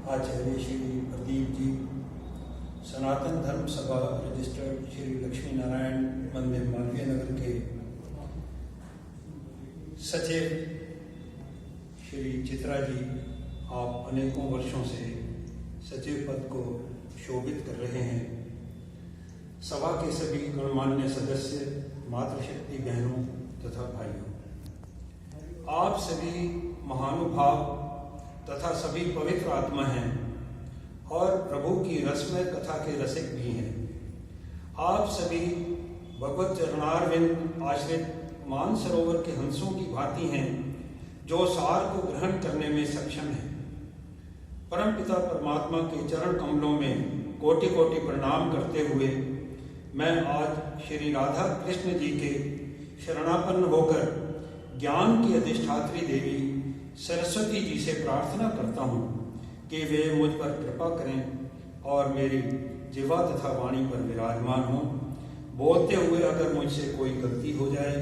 आचार्य श्री प्रदीप जी, सनातन धर्म सभा रजिस्टर्ड श्री लक्ष्मी नारायण मंदिर मालवीय नगर के सचिव श्री चित्रा जी, आप अनेकों वर्षों से सचिव पद को शोभित कर रहे हैं। सभा के सभी गणमान्य सदस्य, मातृशक्ति बहनों तथा भाइयों, आप सभी महानुभाव तथा सभी पवित्र आत्मा हैं और प्रभु की रसमय कथा के रसिक भी हैं। आप सभी भगवत चरणारविंद आश्रित मानसरोवर के हंसों की भांति हैं जो सार को ग्रहण करने में सक्षम हैं। परम पिता परमात्मा के चरण कमलों में कोटि कोटि प्रणाम करते हुए मैं आज श्री राधा कृष्ण जी के शरणापन्न होकर ज्ञान की अधिष्ठात्री देवी सरस्वती जी से प्रार्थना करता हूँ कि वे मुझ पर कृपा करें और मेरी जिह्वा तथा वाणी पर विराजमान हों। बोलते हुए अगर मुझसे कोई गलती हो जाए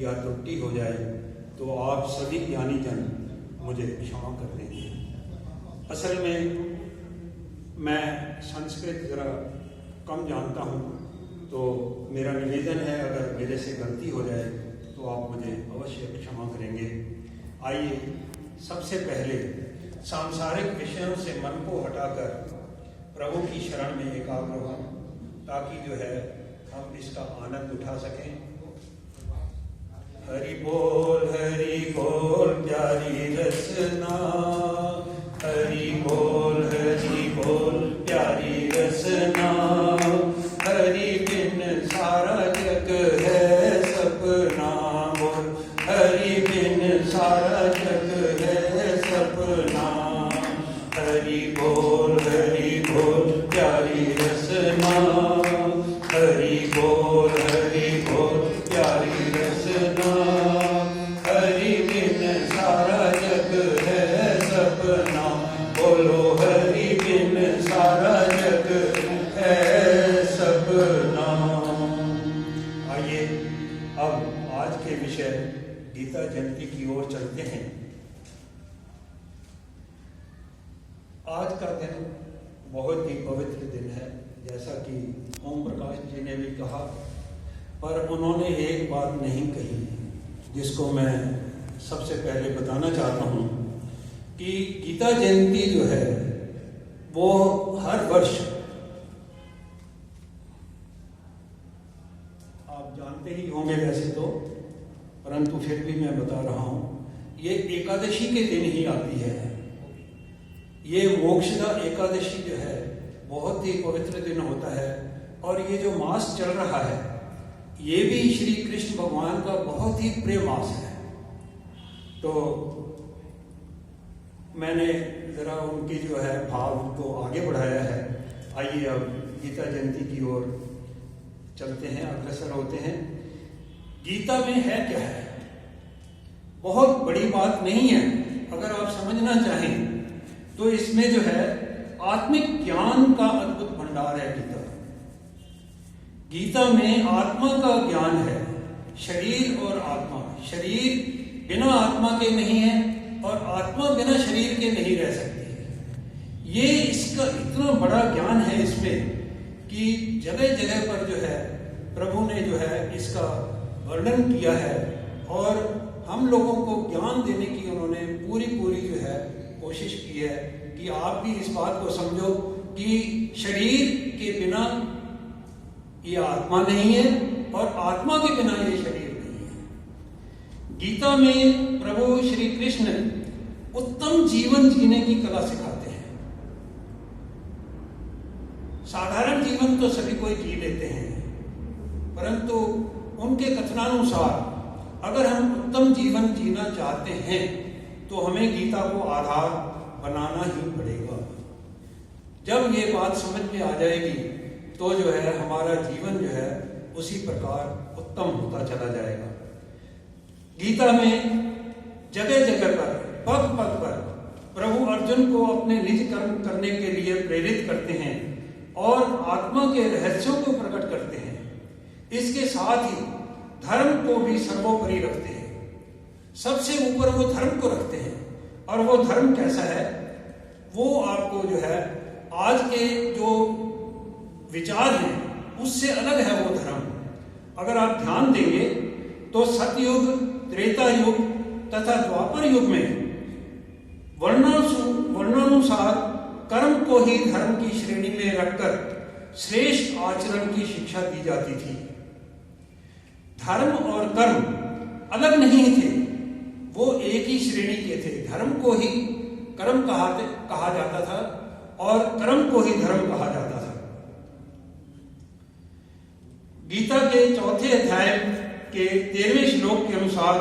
या त्रुटि हो जाए तो आप सभी ज्ञानी जन मुझे क्षमा कर देंगे। असल में मैं संस्कृत जरा कम जानता हूँ, तो मेरा निवेदन है अगर मेरे से गलती हो जाए तो आप मुझे अवश्य क्षमा करेंगे। आइए सबसे पहले सांसारिक विषयों से मन को हटाकर प्रभु की शरण में एकाग्र हों, ताकि जो है हम इसका आनंद उठा सकें। हरि बोल प्यारी रसना, हरि बोल प्यारी रसना। हरि बिन सारा जग है सपना, बोल हरि बिन सारा जग है सपना। हरि बोल प्यारी रसना, हरि बोल प्यारी रसना। हरि बिन सारा जग है सपना, बोलो हरि बिन सारा जग है सपना। आइए अब आज के विषय गीता जयंती की ओर चलते हैं। आज का दिन बहुत ही पवित्र दिन है, जैसा कि ओम प्रकाश जी ने भी कहा, पर उन्होंने एक बात नहीं कही जिसको मैं सबसे पहले बताना चाहता हूँ कि गीता जयंती जो है वो हर वर्ष, आप जानते ही होंगे वैसे तो, परंतु फिर भी मैं बता रहा हूँ, ये एकादशी के दिन ही आती है। ये मोक्षदा एकादशी जो है बहुत ही पवित्र दिन होता है और ये जो मास चल रहा है ये भी श्री कृष्ण भगवान का बहुत ही प्रिय मास है। तो मैंने जरा उनकी जो है भाव को आगे बढ़ाया है। आइए अब गीता जयंती की ओर चलते हैं, अग्रसर होते हैं। गीता में है क्या है? बहुत बड़ी बात नहीं है। अगर आप समझना चाहें तो इसमें जो है आत्मिक ज्ञान का अद्भुत भंडार है। गीता में आत्मा का ज्ञान है, शरीर और आत्मा। शरीर बिना आत्मा के नहीं है और आत्मा बिना शरीर के नहीं रह सकती। ये इसका इतना बड़ा ज्ञान है इसमें कि जगह जगह पर जो है प्रभु ने जो है इसका वर्णन किया है और हम लोगों को ज्ञान देने की उन्होंने पूरी जो है कोशिश की है कि आप भी इस बात को समझो कि शरीर के बिना ये आत्मा नहीं है और आत्मा के बिना ये शरीर नहीं है। गीता में प्रभु श्री कृष्ण उत्तम जीवन जीने की कला सिखाते हैं। साधारण जीवन तो सभी कोई जी लेते हैं, परंतु उनके कथनानुसार अगर हम उत्तम जीवन जीना चाहते हैं तो हमें गीता को आधार बनाना ही पड़ेगा। जब ये बात समझ में आ जाएगी तो जो है हमारा जीवन जो है उसी प्रकार उत्तम होता चला जाएगा। गीता में जगह जगह पर, पग पग पर प्रभु अर्जुन को अपने निज कर्म करने के लिए प्रेरित करते हैं और आत्मा के रहस्यों को प्रकट करते हैं। इसके साथ ही धर्म को भी सर्वोपरि रखते हैं। सबसे ऊपर वो धर्म को रखते हैं। और वो धर्म कैसा है? वो आपको जो है आज के जो विचार हैं उससे अलग है वो धर्म। अगर आप ध्यान देंगे तो सतयुग, त्रेता युग तथा द्वापर युग में वर्णानुसार कर्म को ही धर्म की श्रेणी में रखकर श्रेष्ठ आचरण की शिक्षा दी जाती थी। धर्म और कर्म अलग नहीं थे, वो एक ही श्रेणी के थे। धर्म को ही कर्म कहा जाता था और कर्म को ही धर्म कहा जाता था। गीता के 4 अध्याय के 13वें श्लोक के अनुसार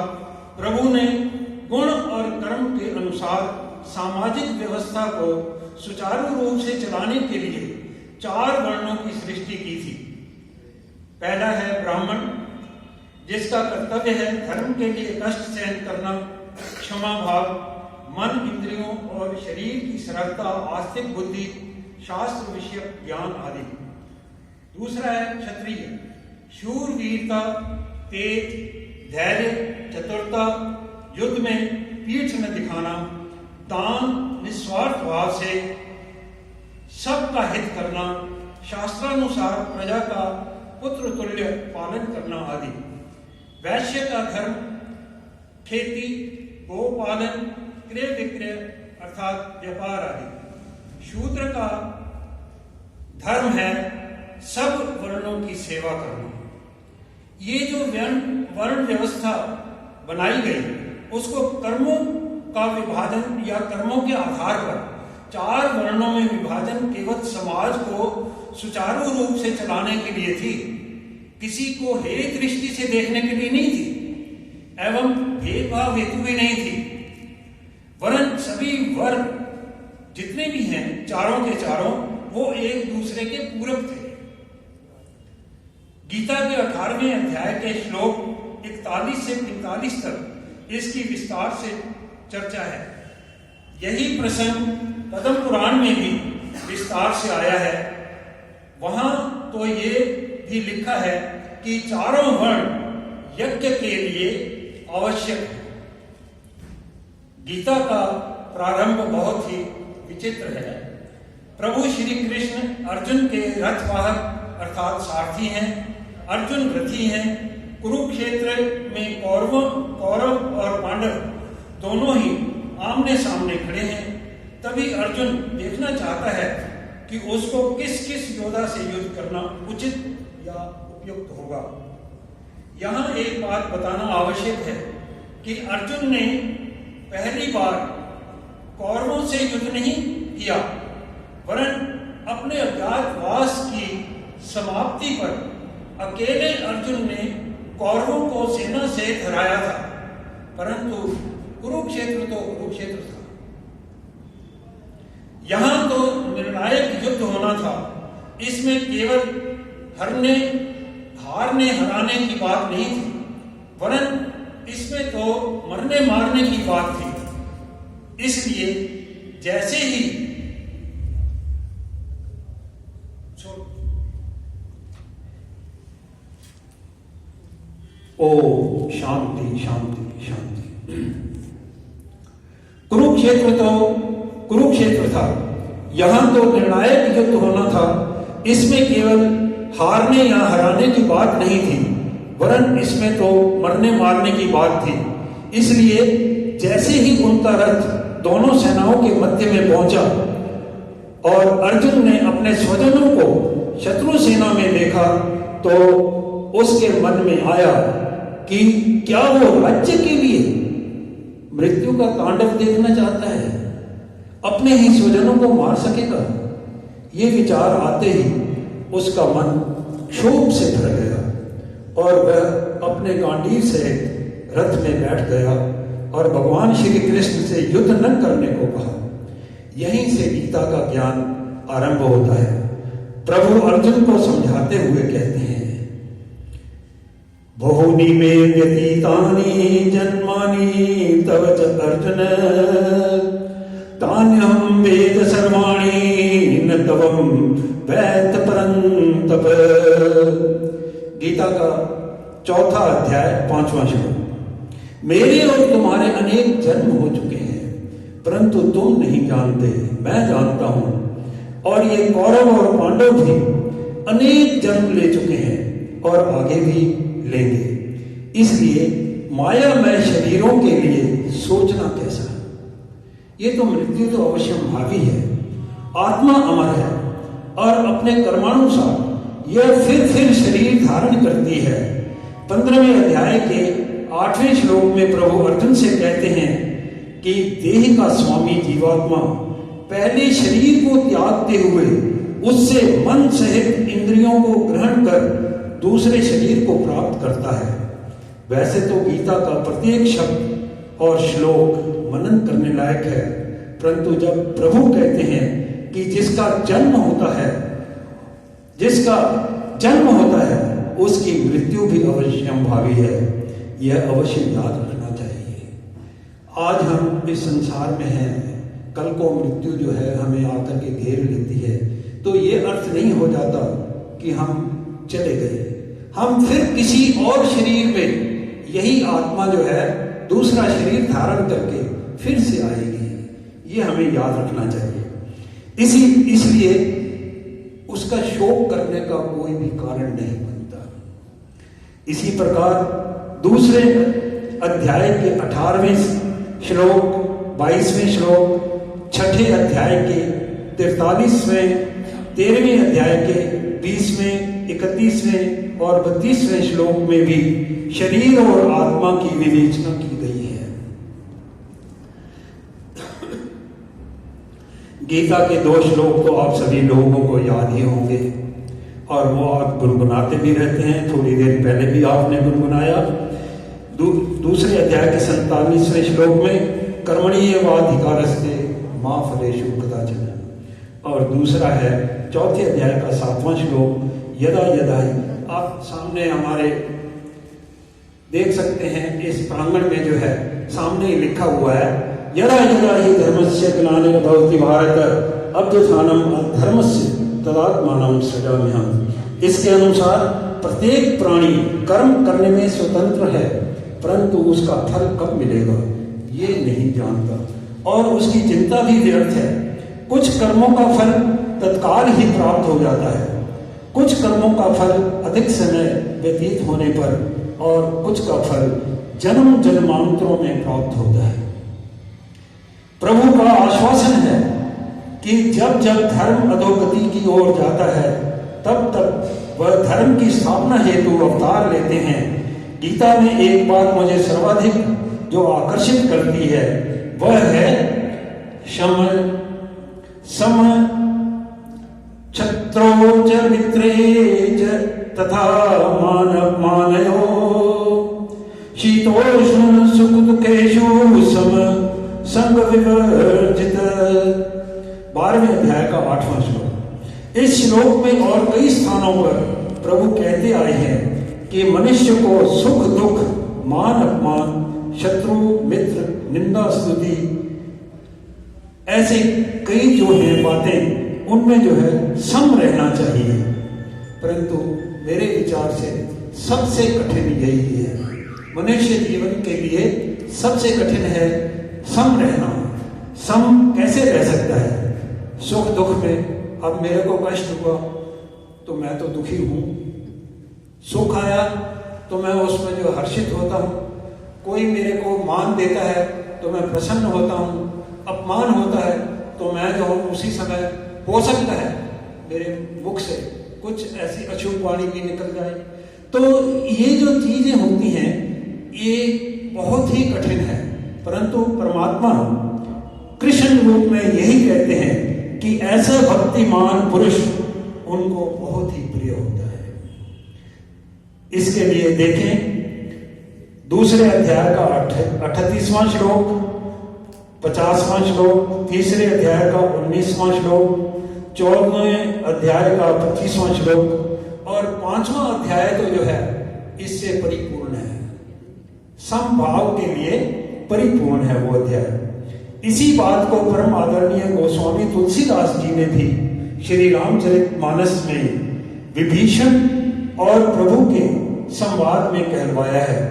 प्रभु ने गुण और कर्म के अनुसार सामाजिक व्यवस्था को सुचारू रूप से चलाने के लिए 4 वर्णों की सृष्टि की थी। पहला है ब्राह्मण, जिसका कर्तव्य है धर्म के लिए कष्ट सहन करना, क्षमा भाव, मन, इंद्रियों और शरीर की सरलता, आस्तिक बुद्धि, शास्त्र विषयक ज्ञान आदि। दूसरा है क्षत्रिय, शूरवीरता, तेज, धैर्य, चतुरता, युद्ध में पीठ न दिखाना, दान, निस्वार्थ भाव से सबका हित करना, शास्त्रानुसार प्रजा का पुत्र तुल्य पालन करना आदि। वैश्य का धर्म खेती, गोपालन, क्रय विक्रय अर्थात व्यापार आदि। शूद्र का धर्म है सब वर्णों की सेवा करना। ये जो वर्ण व्यवस्था बनाई गई उसको कर्मों का विभाजन या कर्मों के आधार पर 4 वर्णों में विभाजन केवल समाज को सुचारू रूप से चलाने के लिए थी, किसी को हेय दृष्टि से देखने के लिए नहीं थी एवं भेदभाव हेतु भी नहीं थी, वरन सभी वर्ग जितने भी हैं चारों के चारों वो एक दूसरे के पूरक थे। गीता के 18वें अध्याय के श्लोक 41 से 45 तक इसकी विस्तार से चर्चा है। यही प्रसंग पद्म पुराण में भी विस्तार से आया है। वहां तो ये भी लिखा है कि चारों वर्ण यज्ञ के लिए आवश्यक है। गीता का प्रारंभ बहुत ही विचित्र है। प्रभु श्री कृष्ण अर्जुन के रथवाहक अर्थात सारथी हैं। अर्जुन रथी हैं। कुरुक्षेत्र में कौरव और पांडव दोनों ही आमने सामने खड़े हैं। तभी अर्जुन देखना चाहता है कि उसको किस किस योद्धा से युद्ध करना उचित या उपयुक्त होगा। यहाँ एक बात बताना आवश्यक है कि अर्जुन ने पहली बार कौरवों से युद्ध नहीं किया, वरन अपने अज्ञातवास की समाप्ति पर अकेले अर्जुन ने कौरवों को सेना से हराया था। परंतु कुरुक्षेत्र तो कुरुक्षेत्र था। यहां तो निर्णायक युद्ध होना था। इसमें केवल हारने हराने की बात नहीं थी, वरन इसमें तो मरने मारने की बात थी। इसलिए जैसे ही ओ शांति शांति शांति। कुरुक्षेत्र था। यहां तो निर्णायक युद्ध होना था। इसमें केवल हारने या हराने की बात नहीं थी, वरन इसमें तो मरने मारने की बात थी। इसलिए जैसे ही उनका रथ दोनों सेनाओं के मध्य में पहुंचा और अर्जुन ने अपने स्वजनों को शत्रु सेना में देखा तो उसके मन में आया कि क्या वो राज्य के लिए मृत्यु का तांडव देखना चाहता है, अपने ही स्वजनों को मार सकेगा। ये विचार आते ही उसका मन क्षोभ से भर गया और वह अपने गांडीव से रथ में बैठ गया और भगवान श्री कृष्ण से युद्ध न करने को कहा। यहीं से गीता का ज्ञान आरंभ होता है। प्रभु अर्जुन को समझाते हुए कहते हैं, बहुनी मे व्यतीतानि जन्मानि तव च अर्जुन तान्यहं वेद सर्वाणि न तवं वेत्त परन्तप। गीता का 4 अध्याय 5वां श्लोक। मेरे और तुम्हारे अनेक जन्म हो चुके हैं, परंतु तुम नहीं जानते, मैं जानता हूं। और ये कौरव और पांडव भी अनेक जन्म ले चुके हैं और आगे भी लेंगे। इसलिए मायामय शरीरों के लिए सोचना कैसा? ये तो मृत्यु तो अवश्य भावी है। आत्मा अमर है और अपने कर्मानुसार यह फिर शरीर धारण करती है। 15वें अध्याय के 8वें श्लोक में प्रभु अर्जुन से कहते हैं कि देह का स्वामी जीवात्मा पहले शरीर को त्यागते हुए उससे मन सहित इंद्रियों को ग्रहण कर दूसरे शरीर को प्राप्त करता है। वैसे तो गीता का प्रत्येक शब्द और श्लोक मनन करने लायक है, परंतु जब प्रभु कहते हैं कि जिसका जन्म होता है उसकी मृत्यु भी अवश्यंभावी है, यह अवश्य याद रखना चाहिए। आज हम इस संसार में हैं, कल को मृत्यु जो है हमें आकर के घेर लेती है, तो ये अर्थ नहीं हो जाता कि हम चले गए। हम फिर किसी और शरीर में यही आत्मा जो है दूसरा शरीर धारण करके फिर से आएगी, ये हमें याद रखना चाहिए। इसलिए उसका शोक करने का कोई भी कारण नहीं बनता। इसी प्रकार दूसरे अध्याय के 18वें श्लोक, 22वें श्लोक, 6ठे अध्याय के 43वें, 13वें अध्याय के 20वें, 31वें और 32वें श्लोक में भी शरीर और आत्मा की विवेचना की गई है। गीता के 2 श्लोक तो आप सभी लोगों को याद ही होंगे और वो आप गुनगुनाते भी रहते हैं। थोड़ी देर पहले भी आपने गुनगुनाया। दूसरे अध्याय के 47वें श्लोक में कर्मण्येवाधिकारस्ते मा फलेषु कदाचन, और दूसरा है 4थे अध्याय का 7वां श्लोक, यदा यदा ही। आप सामने हमारे देख सकते हैं, इस प्रांगण में जो है सामने ही लिखा हुआ है, यदा यदा ही धर्मस्य ग्लानिर्भवति भारत अभ्युत्थानम् अधर्मस्य तदात्मानं सृजाम्यहम्। इसके अनुसार प्रत्येक प्राणी कर्म करने में स्वतंत्र है, परंतु उसका फल कब मिलेगा ये नहीं जानता और उसकी चिंता भी व्यर्थ है। कुछ कर्मों का फल तत्काल ही प्राप्त हो जाता है, कुछ कर्मों का फल अधिक समय व्यतीत होने पर और कुछ का फल जन्म जन्मांतरों में प्राप्त होता है। प्रभु का आश्वासन है कि जब जब धर्म अधोगति की ओर जाता है तब तब वह धर्म की स्थापना हेतु अवतार लेते हैं। गीता में एक बात मुझे सर्वाधिक जो आकर्षित करती है वह है शम सम क्षत्रो च मित्रे च तथा मानयो शीतोष्ण सुख दुखेषु सम संग विवर्जित। 12वें अध्याय का 8वां श्लोक। इस श्लोक में और कई स्थानों पर प्रभु कहते आए हैं कि मनुष्य को सुख दुख, मान अपमान, शत्रु मित्र, निंदा स्तुति, ऐसे कई जो है बातें उनमें जो है सम रहना चाहिए। परंतु मेरे विचार से सबसे कठिन यही है, मनुष्य जीवन के लिए सबसे कठिन है सम रहना। सम कैसे रह सकता है? सुख दुख में अब मेरे को कष्ट हुआ तो मैं तो दुखी हूं, सुख आया तो मैं उसमें जो हर्षित होता हूं, कोई मेरे को मान देता है तो मैं प्रसन्न होता हूं, अपमान होता है तो मैं जो हूं उसी समय हो सकता है मेरे मुख से कुछ ऐसी अशुभ वाणी भी निकल जाए। तो ये जो चीजें होती हैं ये बहुत ही कठिन है, परंतु परमात्मा कृष्ण रूप में यही कहते हैं कि ऐसा भक्तिमान पुरुष उनको बहुत ही प्रिय होता है। इसके लिए देखें दूसरे अध्याय का 38वां श्लोक, 50वां श्लोक, तीसरे अध्याय का 19वां श्लोक, 14वें अध्याय का 25वां श्लोक और 5वां अध्याय तो जो है इससे परिपूर्ण है, समभाव के लिए परिपूर्ण है वो अध्याय। इसी बात को परम आदरणीय गोस्वामी तुलसीदास जी ने भी श्री रामचरितमानस में विभीषण और प्रभु के संवाद में कहलवाया है।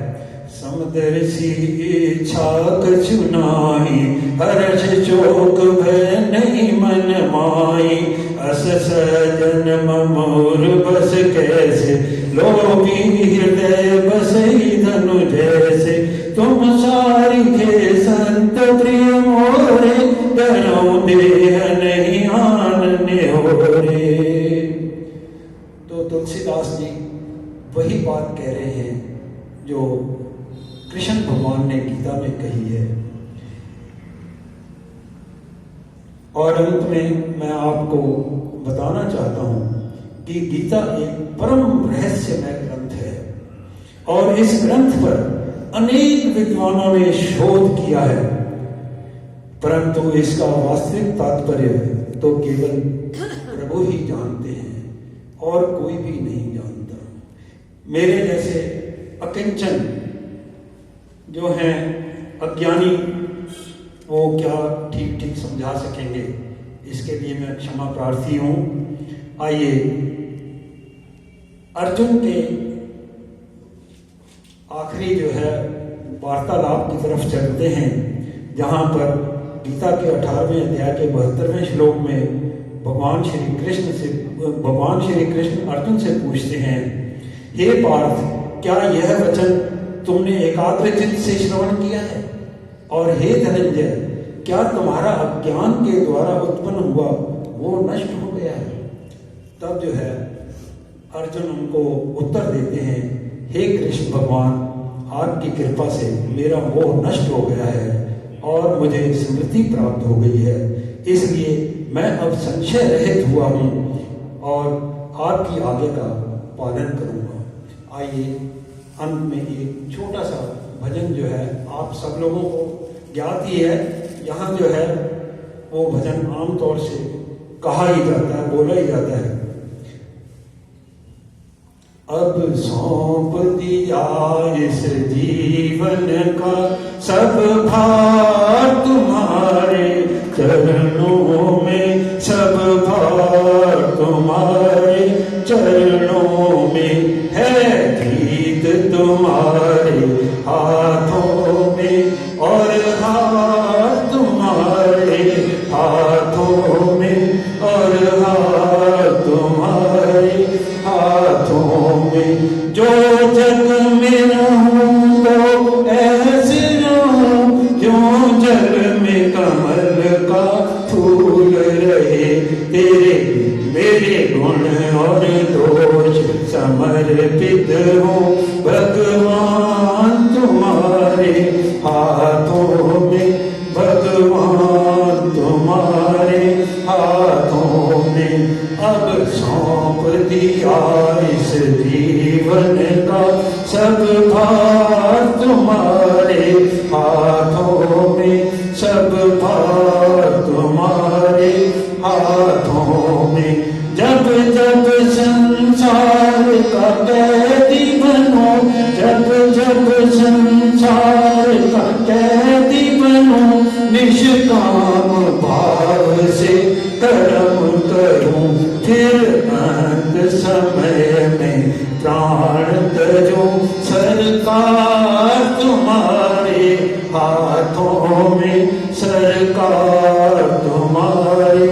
समदर्शी इच्छा कछु नाहि, हर्ष चोक भय नहीं मन माई। अस सजन मोर बस कैसे, लोभी हृदय बसई धनु जैसे। तुम सारिखे संत प्रिय मोरे, डरऊं देह नहीं आनने होरे। तो तुलसीदास जी वही बात कह रहे हैं जो कृष्ण भगवान ने गीता में कही है। और अंत में मैं आपको बताना चाहता हूं कि गीता एक परम रहस्यमय ग्रंथ है और इस ग्रंथ पर अनेक विद्वानों ने शोध किया है, परंतु इसका वास्तविक तात्पर्य तो केवल प्रभु ही जानते हैं और कोई भी नहीं जानता। मेरे जैसे अकिंचन जो हैं अज्ञानी, वो क्या ठीक ठीक समझा सकेंगे, इसके लिए मैं क्षमा प्रार्थी हूं। आइए अर्जुन के आखिरी जो है वार्तालाप की तरफ चलते हैं, जहां पर गीता के 18वें अध्याय के 72वें श्लोक में भगवान श्री कृष्ण अर्जुन से पूछते हैं, हे पार्थ, क्या यह वचन तुमने एकाग्रचित्त से श्रवण किया है? और हे धनंजय, क्या तुम्हारा अज्ञान के द्वारा उत्पन्न हुआ वो नष्ट हो गया है? तब जो है अर्जुन उनको उत्तर देते हैं, हे कृष्ण भगवान, आपकी कृपा से मेरा मोह नष्ट हो गया है और मुझे स्मृति प्राप्त हो गई है, इसलिए मैं अब संशय रहित हुआ हूँ और आपकी आज्ञा का पालन करूँगा। आइए अंत में एक छोटा सा भजन जो है आप सब लोगों को ज्ञात ही है। यहाँ जो है वो भजन आमतौर से कहा ही जाता है, बोला ही जाता है। अब सौंप दिया इस जीवन का सब भार तुम्हारे चरणों में, सब भार तुम्हारे चरणों में है। जीत तुम्हारे हाथों में और हाथ तुम्हारे हाथों में और हाथ तुम्हारे हाथों में। जो जग में रहूं तो ऐसे रहूं, जो जग में कमल का फूल रहे। तेरे मेरे गुण और दोष समर्पित हो भगवान तुम्हारे हाथों में, भगवान तुम्हारे हाथों में। अब सौंप दिया इस जीवन का सब भार तुम्हारे हाथों में, सब भार तुम्हारे हाथों में। जब जब संसार का कैदी बनो, जब जब संसार का कैदी बनो, निष्काम भाव से कर्म करूं। फिर अंत समय में प्राण तजो, सरकार तुम्हारे हाथों में, सरकार तुम्हारे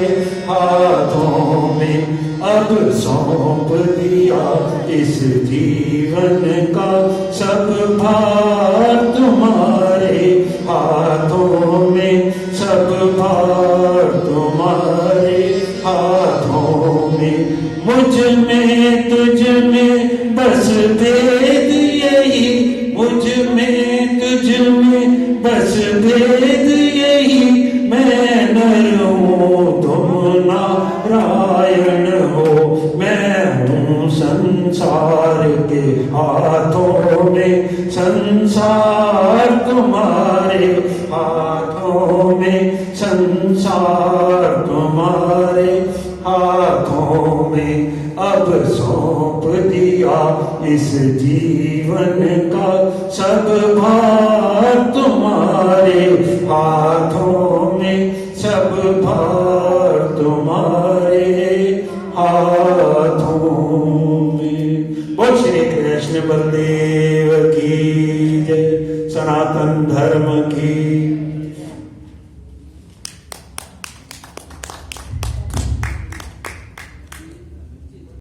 हाथों में। अब सौंप दिया इस जीवन का सब भार तुम्हारे हाथों में, सब भार तुम्हारे हाथों में। मुझ में तुझ में बस भेद यही, मुझ में तुझ में बस भेद यही। मैं नर हूँ तुम नारायण हो, मैं हूँ संसार के हाथों में, संसार तुम्हारे हाथों में, संसार तुम्हारे हाथों में। अब सौंप दिया इस जीवन का सब भार तुम्हारे हाथों में, सब भार तुम्हारे हाथों में। बोल श्री कृष्ण बलदेव की जय। धर्म की